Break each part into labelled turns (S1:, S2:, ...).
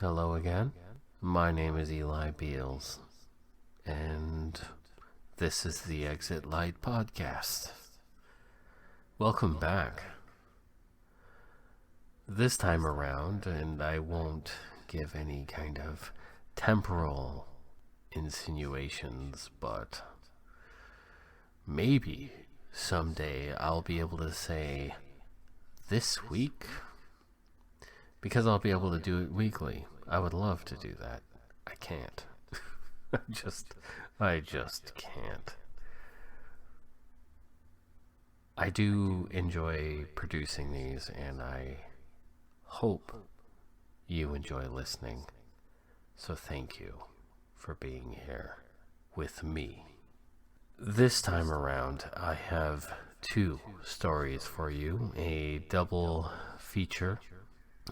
S1: Hello again. My name is Eli Beals, and this is the Exit Light Podcast. Welcome back. This time around, and I won't give any kind of temporal insinuations, but maybe someday I'll be able to say this week, because I'll be able to do it weekly. I would love to do that. I can't. I just can't. I do enjoy producing these, and I hope you enjoy listening. So thank you for being here with me. This time around, I have two stories for you, a double feature.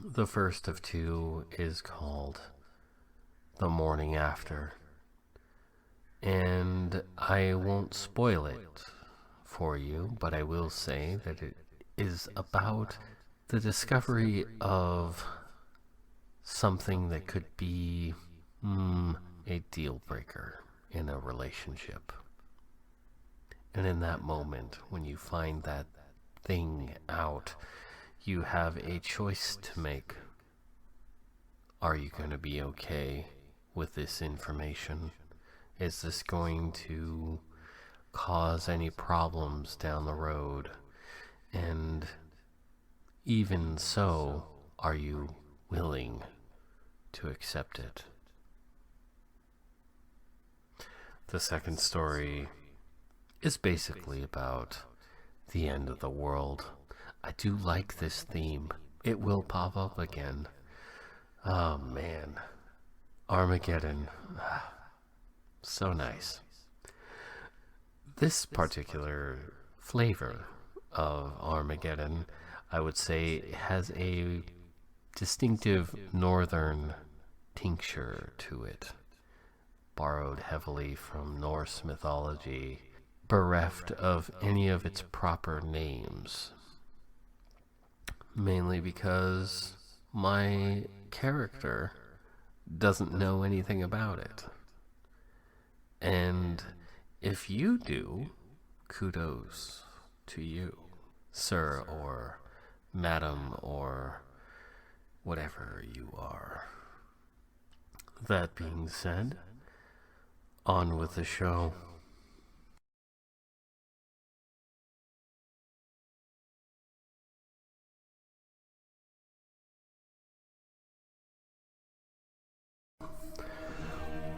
S1: The first of two is called The Morning After, and I won't spoil it for you, but I will say that it is about the discovery of something that could be a deal breaker in a relationship. And in that moment, when you find that thing out, you have a choice to make. Are you going to be okay with this information? Is this going to cause any problems down the road? And even so, are you willing to accept it? The second story is basically about the end of the world. I do like this theme. It will pop up again. Oh man. Armageddon. So nice. This particular flavor of Armageddon, I would say, has a distinctive northern tincture to it, borrowed heavily from Norse mythology, bereft of any of its proper names. Mainly because my character doesn't know anything about it. And if you do, kudos to you, sir or madam or whatever you are. That being said, on with the show.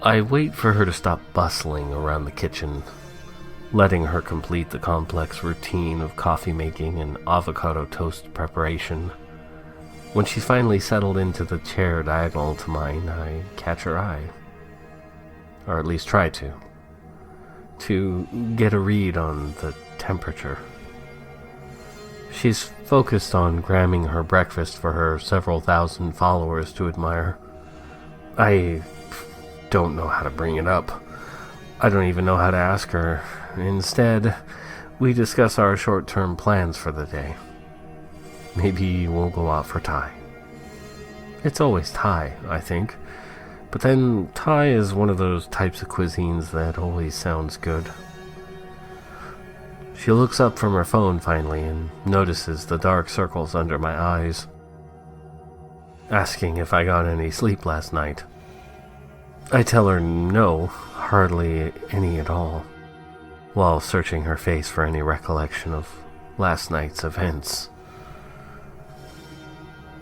S1: I wait for her to stop bustling around the kitchen, letting her complete the complex routine of coffee making and avocado toast preparation. When she's finally settled into the chair diagonal to mine, I catch her eye. Or at least try to get a read on the temperature. She's focused on gramming her breakfast for her several thousand followers to admire. I don't know how to bring it up. I don't even know how to ask her. Instead, we discuss our short-term plans for the day. Maybe we'll go out for Thai. It's always Thai, I think. But then Thai is one of those types of cuisines that always sounds good. She looks up from her phone finally and notices the dark circles under my eyes, asking if I got any sleep last night. I tell her no, hardly any at all, while searching her face for any recollection of last night's events.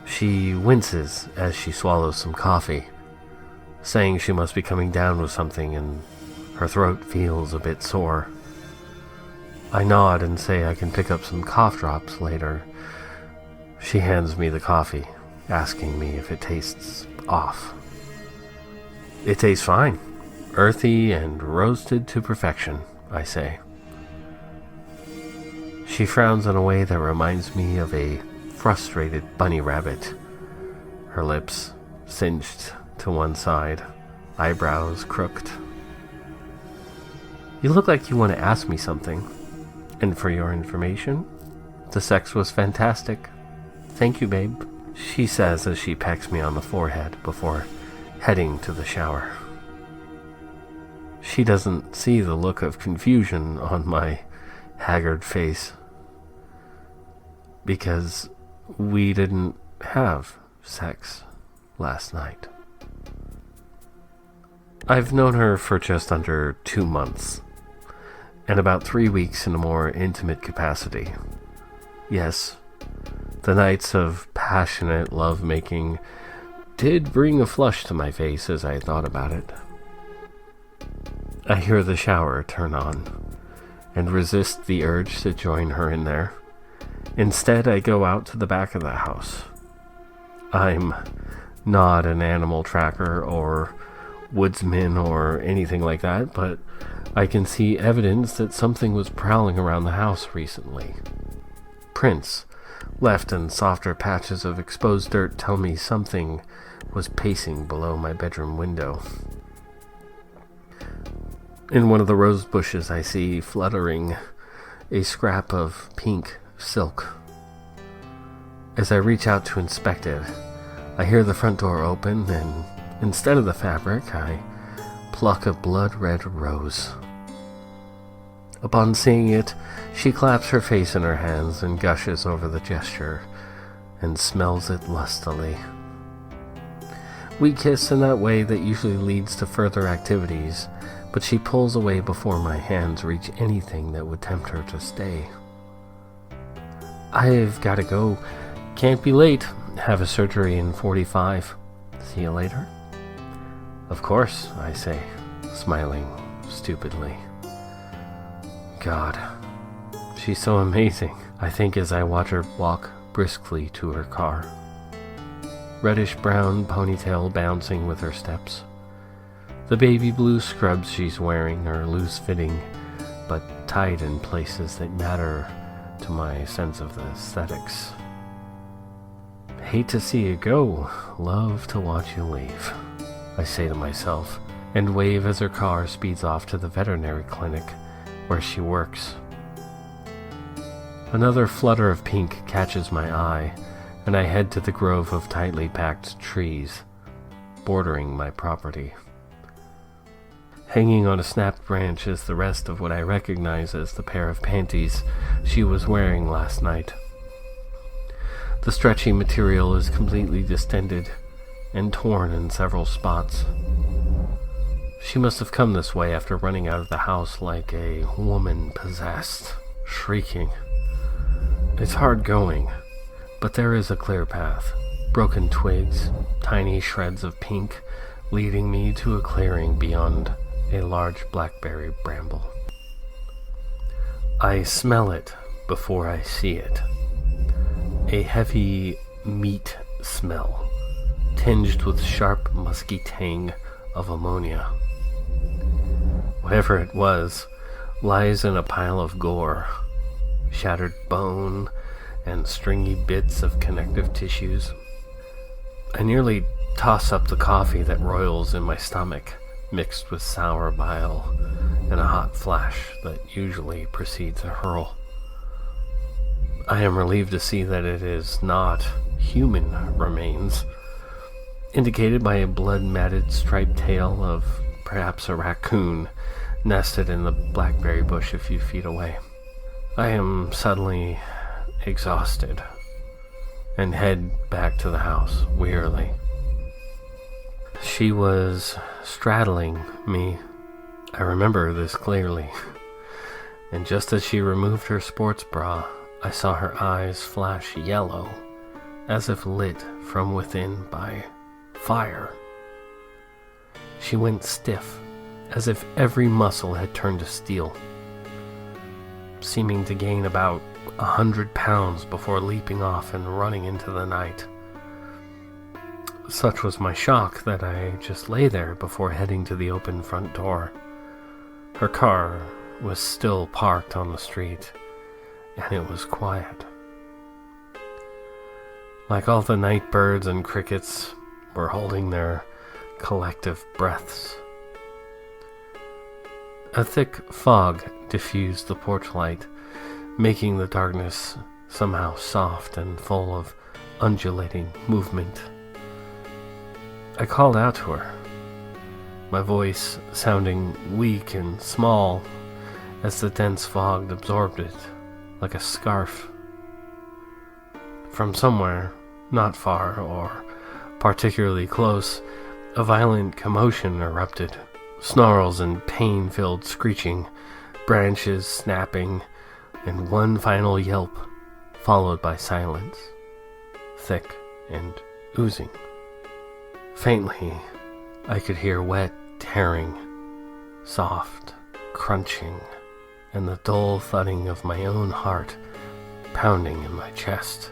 S1: She winces as she swallows some coffee, saying she must be coming down with something and her throat feels a bit sore. I nod and say I can pick up some cough drops later. She hands me the coffee, asking me if it tastes off. It tastes fine. Earthy and roasted to perfection, I say. She frowns in a way that reminds me of a frustrated bunny rabbit. Her lips cinched to one side, eyebrows crooked. You look like you want to ask me something. And for your information, the sex was fantastic. Thank you, babe, she says as she pecks me on the forehead before heading to the shower. She doesn't see the look of confusion on my haggard face because we didn't have sex last night. I've known her for just under 2 months, and about 3 weeks in a more intimate capacity. Yes, the nights of passionate lovemaking did bring a flush to my face as I thought about it. I hear the shower turn on, and resist the urge to join her in there. Instead, I go out to the back of the house. I'm not an animal tracker or woodsman or anything like that, but I can see evidence that something was prowling around the house recently. Prints left in softer patches of exposed dirt tell me something was pacing below my bedroom window. In one of the rose bushes I see fluttering a scrap of pink silk. As I reach out to inspect it, I hear the front door open, and instead of the fabric, I pluck a blood-red rose. Upon seeing it, she claps her face in her hands and gushes over the gesture and smells it lustily. We kiss in that way that usually leads to further activities, but she pulls away before my hands reach anything that would tempt her to stay. I've gotta go. Can't be late. Have a surgery in 45. See you later? Of course, I say, smiling stupidly. God, she's so amazing, I think as I watch her walk briskly to her car. Reddish-brown ponytail bouncing with her steps. The baby blue scrubs she's wearing are loose-fitting, but tight in places that matter to my sense of the aesthetics. Hate to see you go, love to watch you leave, I say to myself, and wave as her car speeds off to the veterinary clinic where she works. Another flutter of pink catches my eye, and I head to the grove of tightly packed trees bordering my property. Hanging on a snapped branch is the rest of what I recognize as the pair of panties she was wearing last night. The stretchy material is completely distended and torn in several spots. She must have come this way after running out of the house like a woman possessed, shrieking. It's hard going, but there is a clear path. Broken twigs, tiny shreds of pink, leading me to a clearing beyond a large blackberry bramble. I smell it before I see it. A heavy meat smell, tinged with sharp musky tang of ammonia. Whatever it was, lies in a pile of gore, shattered bone and stringy bits of connective tissues. I nearly toss up the coffee that roils in my stomach, mixed with sour bile and a hot flash that usually precedes a hurl. I am relieved to see that it is not human remains, indicated by a blood-matted striped tail of perhaps a raccoon nested in the blackberry bush a few feet away. I am suddenly exhausted and head back to the house wearily. She was straddling me. I remember this clearly. And just as she removed her sports bra, I saw her eyes flash yellow, as if lit from within by fire. She went stiff, as if every muscle had turned to steel, seeming to gain about 100 pounds before leaping off and running into the night. Such was my shock that I just lay there before heading to the open front door. Her car was still parked on the street, and it was quiet. Like all the night birds and crickets were holding their collective breaths. A thick fog diffused the porch light, making the darkness somehow soft and full of undulating movement. I called out to her, my voice sounding weak and small as the dense fog absorbed it like a scarf. From somewhere, not far or particularly close, a violent commotion erupted. Snarls and pain-filled screeching, branches snapping, and one final yelp, followed by silence, thick and oozing. Faintly, I could hear wet tearing, soft crunching, and the dull thudding of my own heart pounding in my chest.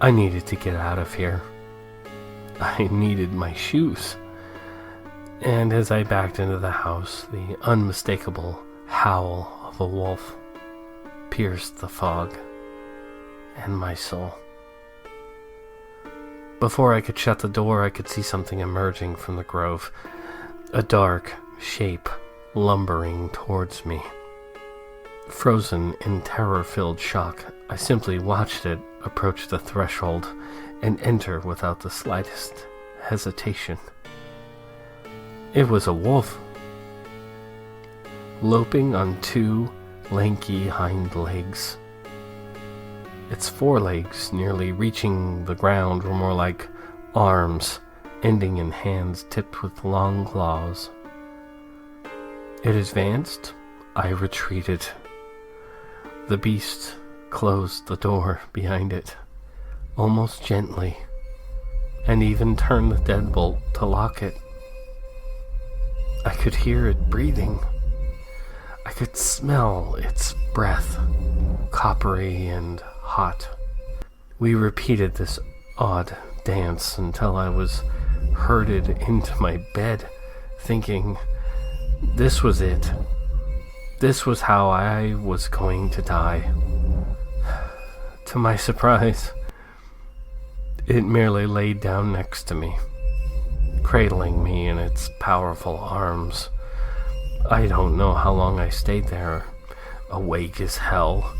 S1: I needed to get out of here. I needed my shoes. And as I backed into the house, the unmistakable howl of a wolf pierced the fog and my soul. Before I could shut the door, I could see something emerging from the grove, a dark shape lumbering towards me. Frozen in terror-filled shock, I simply watched it approach the threshold and enter without the slightest hesitation. It was a wolf, loping on two lanky hind legs. Its forelegs, nearly reaching the ground, were more like arms, ending in hands tipped with long claws. It advanced, I retreated. The beast closed the door behind it, almost gently, and even turned the deadbolt to lock it. I could hear it breathing. I could smell its breath, coppery and hot. We repeated this odd dance until I was herded into my bed, thinking this was it. This was how I was going to die. To my surprise, it merely laid down next to me, cradling me in its powerful arms. I don't know how long I stayed there, awake as hell,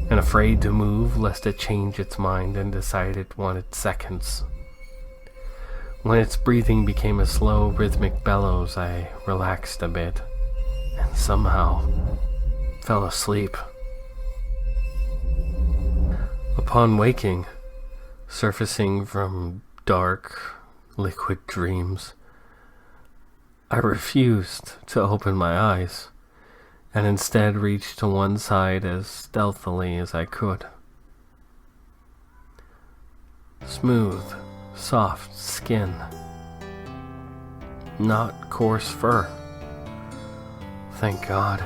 S1: and afraid to move lest it change its mind and decide it wanted seconds. When its breathing became a slow, rhythmic bellows, I relaxed a bit, and somehow fell asleep. Upon waking, surfacing from dark, liquid dreams, I refused to open my eyes, and instead reached to one side as stealthily as I could. Smooth, soft skin, not coarse fur. Thank God.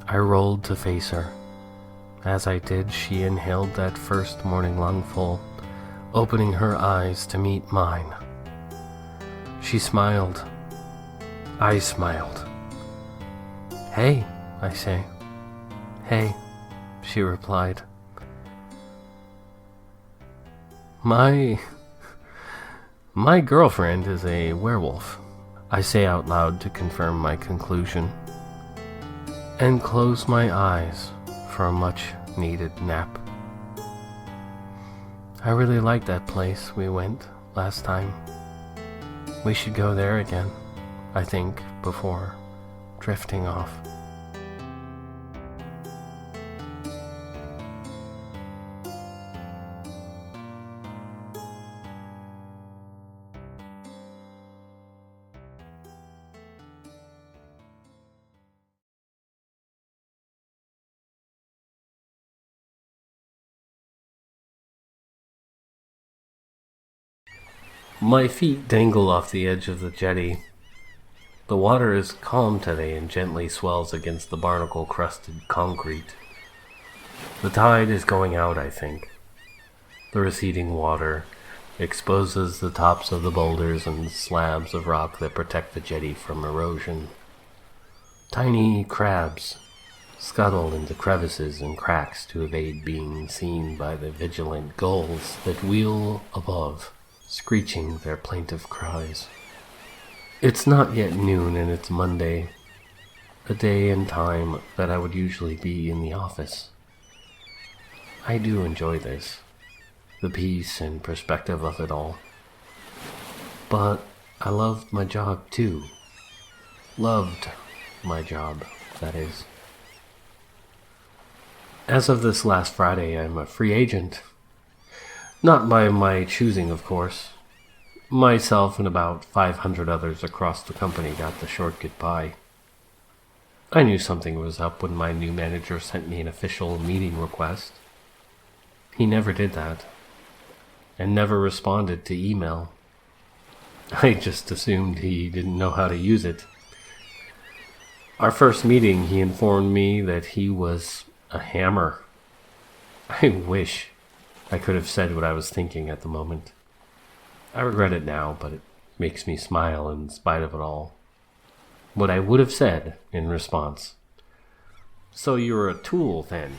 S1: I rolled to face her. As I did, she inhaled that first morning lungful, opening her eyes to meet mine. She smiled. I smiled. "Hey," I say. "Hey," she replied. My girlfriend is a werewolf," I say out loud to confirm my conclusion, and close my eyes for a much-needed nap. I really liked that place we went last time. We should go there again, I think, before drifting off. My feet dangle off the edge of the jetty. The water is calm today and gently swells against the barnacle-crusted concrete. The tide is going out, I think. The receding water exposes the tops of the boulders and slabs of rock that protect the jetty from erosion. Tiny crabs scuttle into crevices and cracks to evade being seen by the vigilant gulls that wheel above, screeching their plaintive cries. It's not yet noon and it's Monday, a day and time that I would usually be in the office. I do enjoy this, the peace and perspective of it all. But I loved my job too. Loved my job, that is. As of this last Friday, I'm a free agent. Not by my choosing, of course. Myself and about 500 others across the company got the short goodbye. I knew something was up when my new manager sent me an official meeting request. He never did that, and never responded to email. I just assumed he didn't know how to use it. Our first meeting, he informed me that he was a hammer. I wish I could have said what I was thinking at the moment. I regret it now, but it makes me smile in spite of it all. What I would have said in response. So you're a tool, then?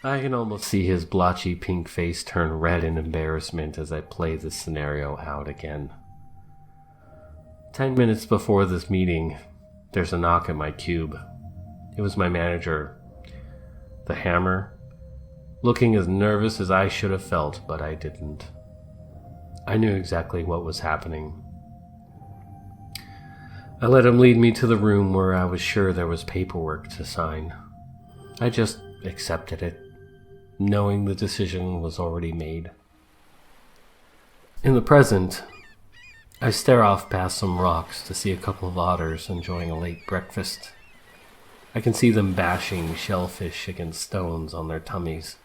S1: I can almost see his blotchy pink face turn red in embarrassment as I play this scenario out again. 10 minutes before this meeting, there's a knock at my cube. It was my manager, the hammer, looking as nervous as I should have felt, but I didn't. I knew exactly what was happening. I let him lead me to the room where I was sure there was paperwork to sign. I just accepted it, knowing the decision was already made. In the present, I stare off past some rocks to see a couple of otters enjoying a late breakfast. I can see them bashing shellfish against stones on their tummies,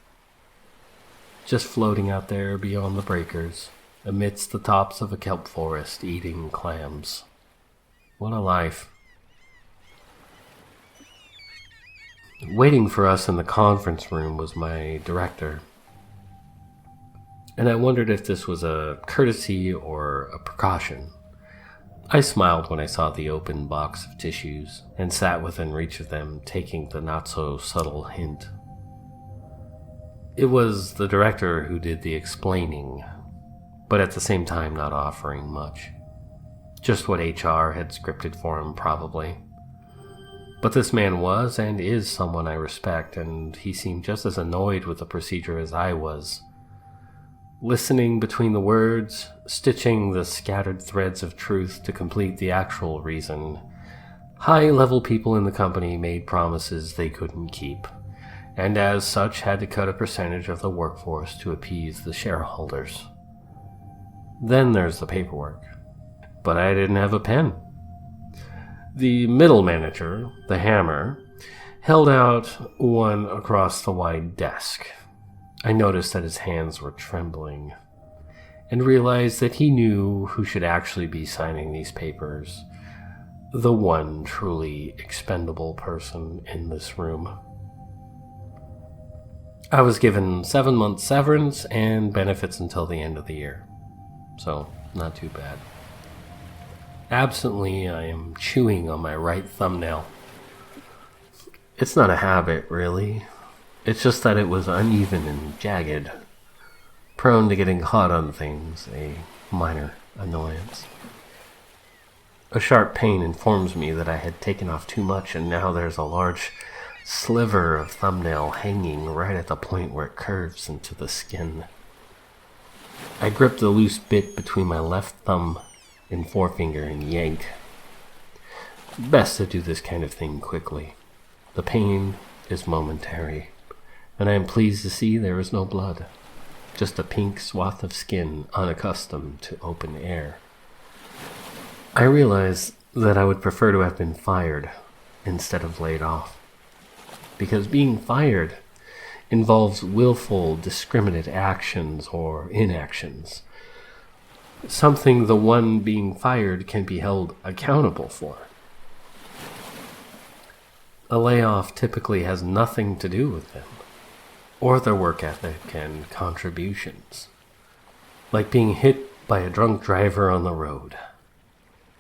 S1: just floating out there beyond the breakers, amidst the tops of a kelp forest, eating clams. What a life. Waiting for us in the conference room was my director, and I wondered if this was a courtesy or a precaution. I smiled when I saw the open box of tissues and sat within reach of them, taking the not-so-subtle hint. It was the director who did the explaining, but at the same time not offering much. Just what HR had scripted for him, probably. But this man was and is someone I respect, and he seemed just as annoyed with the procedure as I was. Listening between the words, stitching the scattered threads of truth to complete the actual reason, high-level people in the company made promises they couldn't keep, and as such had to cut a percentage of the workforce to appease the shareholders. Then there's the paperwork. But I didn't have a pen. The middle manager, the hammer, held out one across the wide desk. I noticed that his hands were trembling, and realized that he knew who should actually be signing these papers, the one truly expendable person in this room. I was given 7 months severance and benefits until the end of the year, so not too bad. Absently, I am chewing on my right thumbnail. It's not a habit, really. It's just that it was uneven and jagged, prone to getting caught on things, a minor annoyance. A sharp pain informs me that I had taken off too much, and now there's a large sliver of thumbnail hanging right at the point where it curves into the skin. I grip the loose bit between my left thumb and forefinger and yank. Best to do this kind of thing quickly. The pain is momentary, and I am pleased to see there is no blood, just a pink swath of skin unaccustomed to open air. I realize that I would prefer to have been fired instead of laid off, because being fired involves willful, discriminate actions or inactions, something the one being fired can be held accountable for. A layoff typically has nothing to do with them, or their work ethic and contributions. Like being hit by a drunk driver on the road.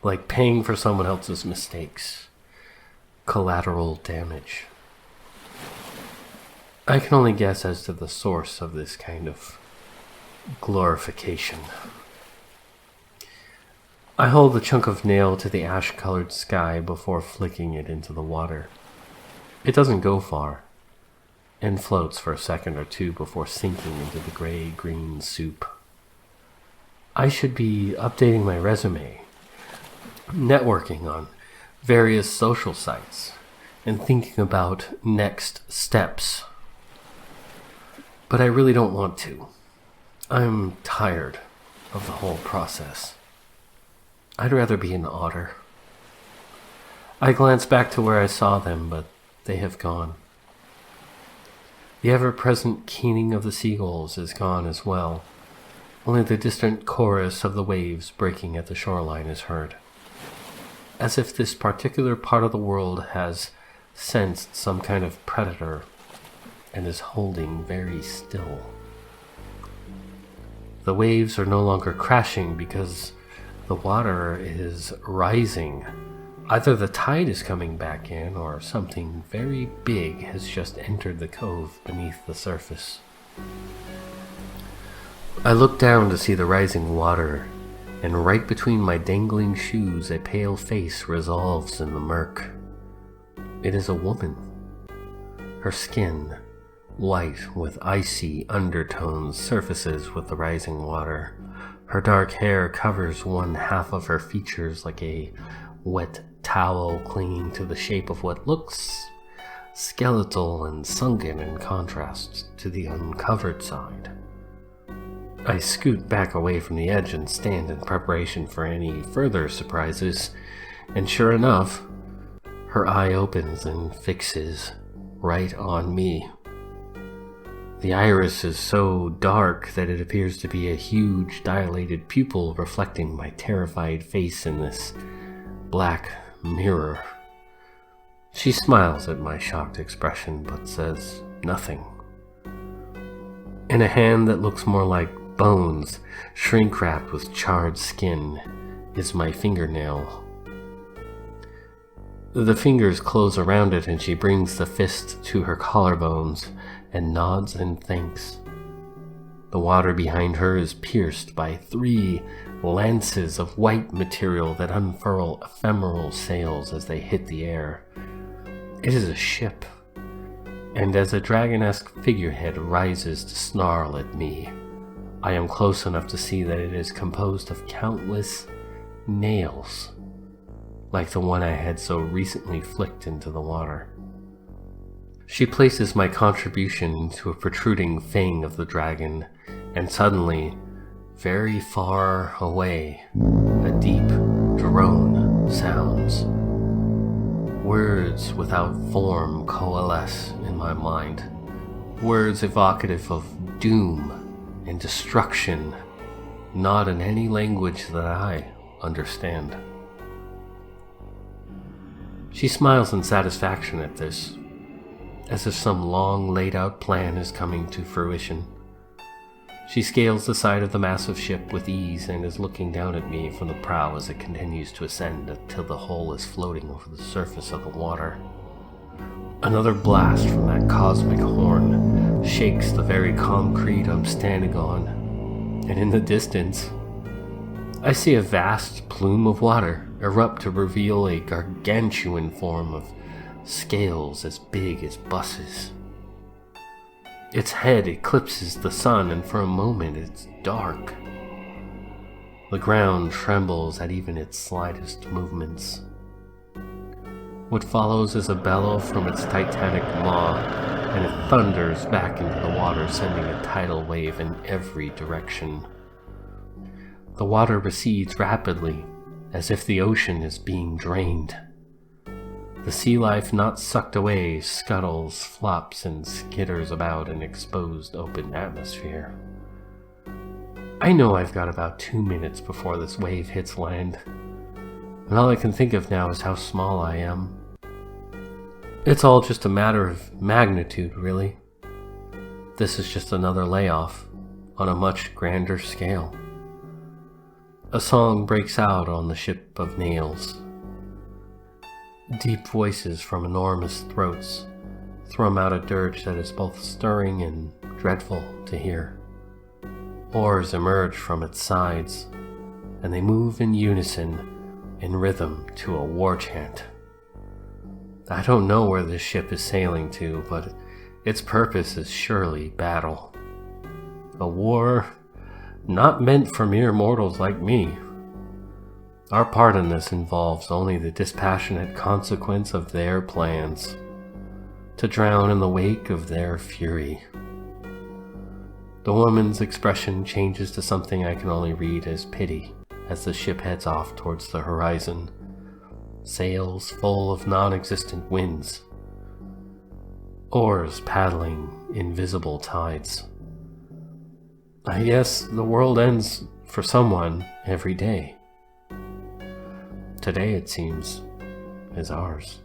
S1: Like paying for someone else's mistakes. Collateral damage. I can only guess as to the source of this kind of glorification. I hold the chunk of nail to the ash-colored sky before flicking it into the water. It doesn't go far, and floats for a second or two before sinking into the gray-green soup. I should be updating my resume, networking on various social sites, and thinking about next steps. But I really don't want to. I'm tired of the whole process. I'd rather be an otter. I glance back to where I saw them, but they have gone. The ever-present keening of the seagulls is gone as well. Only the distant chorus of the waves breaking at the shoreline is heard. As if this particular part of the world has sensed some kind of predator and is holding very still. The waves are no longer crashing because the water is rising. Either the tide is coming back in or something very big has just entered the cove beneath the surface. I look down to see the rising water, and right between my dangling shoes a pale face resolves in the murk. It is a woman. Her skin, white with icy undertones, surfaces with the rising water. Her dark hair covers one half of her features like a wet towel clinging to the shape of what looks skeletal and sunken in contrast to the uncovered side. I scoot back away from the edge and stand in preparation for any further surprises, and sure enough, her eye opens and fixes right on me. The iris is so dark that it appears to be a huge dilated pupil reflecting my terrified face in this black mirror. She smiles at my shocked expression but says nothing. In a hand that looks more like bones, shrink-wrapped with charred skin, is my fingernail. The fingers close around it and she brings the fist to her collarbones and nods in thanks. The water behind her is pierced by 3 lances of white material that unfurl ephemeral sails as they hit the air. It is a ship, and as a dragon-esque figurehead rises to snarl at me, I am close enough to see that it is composed of countless nails, like the one I had so recently flicked into the water. She places my contribution into a protruding fang of the dragon, and suddenly, very far away, a deep drone sounds. Words without form coalesce in my mind, words evocative of doom and destruction, not in any language that I understand. She smiles in satisfaction at this, as if some long laid out plan is coming to fruition. She scales the side of the massive ship with ease and is looking down at me from the prow as it continues to ascend until the hull is floating over the surface of the water. Another blast from that cosmic horn shakes the very concrete I'm standing on, and in the distance, I see a vast plume of water erupt to reveal a gargantuan form of scales as big as buses. Its head eclipses the sun, and for a moment it's dark. The ground trembles at even its slightest movements. What follows is a bellow from its titanic maw, and it thunders back into the water, sending a tidal wave in every direction. The water recedes rapidly, as if the ocean is being drained. The sea life not sucked away scuttles, flops, and skitters about an exposed open atmosphere. I know I've got about 2 minutes before this wave hits land, and all I can think of now is how small I am. It's all just a matter of magnitude, really. This is just another layoff on a much grander scale. A song breaks out on the ship of nails. Deep voices from enormous throats thrum out a dirge that is both stirring and dreadful to hear. Oars emerge from its sides, and they move in unison, in rhythm to a war chant. I don't know where this ship is sailing to, but Its purpose is surely battle. A war not meant for mere mortals like me. Our part in this involves only the dispassionate consequence of their plans, to drown in the wake of their fury. The woman's expression changes to something I can only read as pity as the ship heads off towards the horizon, sails full of non-existent winds, oars paddling invisible tides. Yes, the world ends for someone every day. Today, it seems, is ours.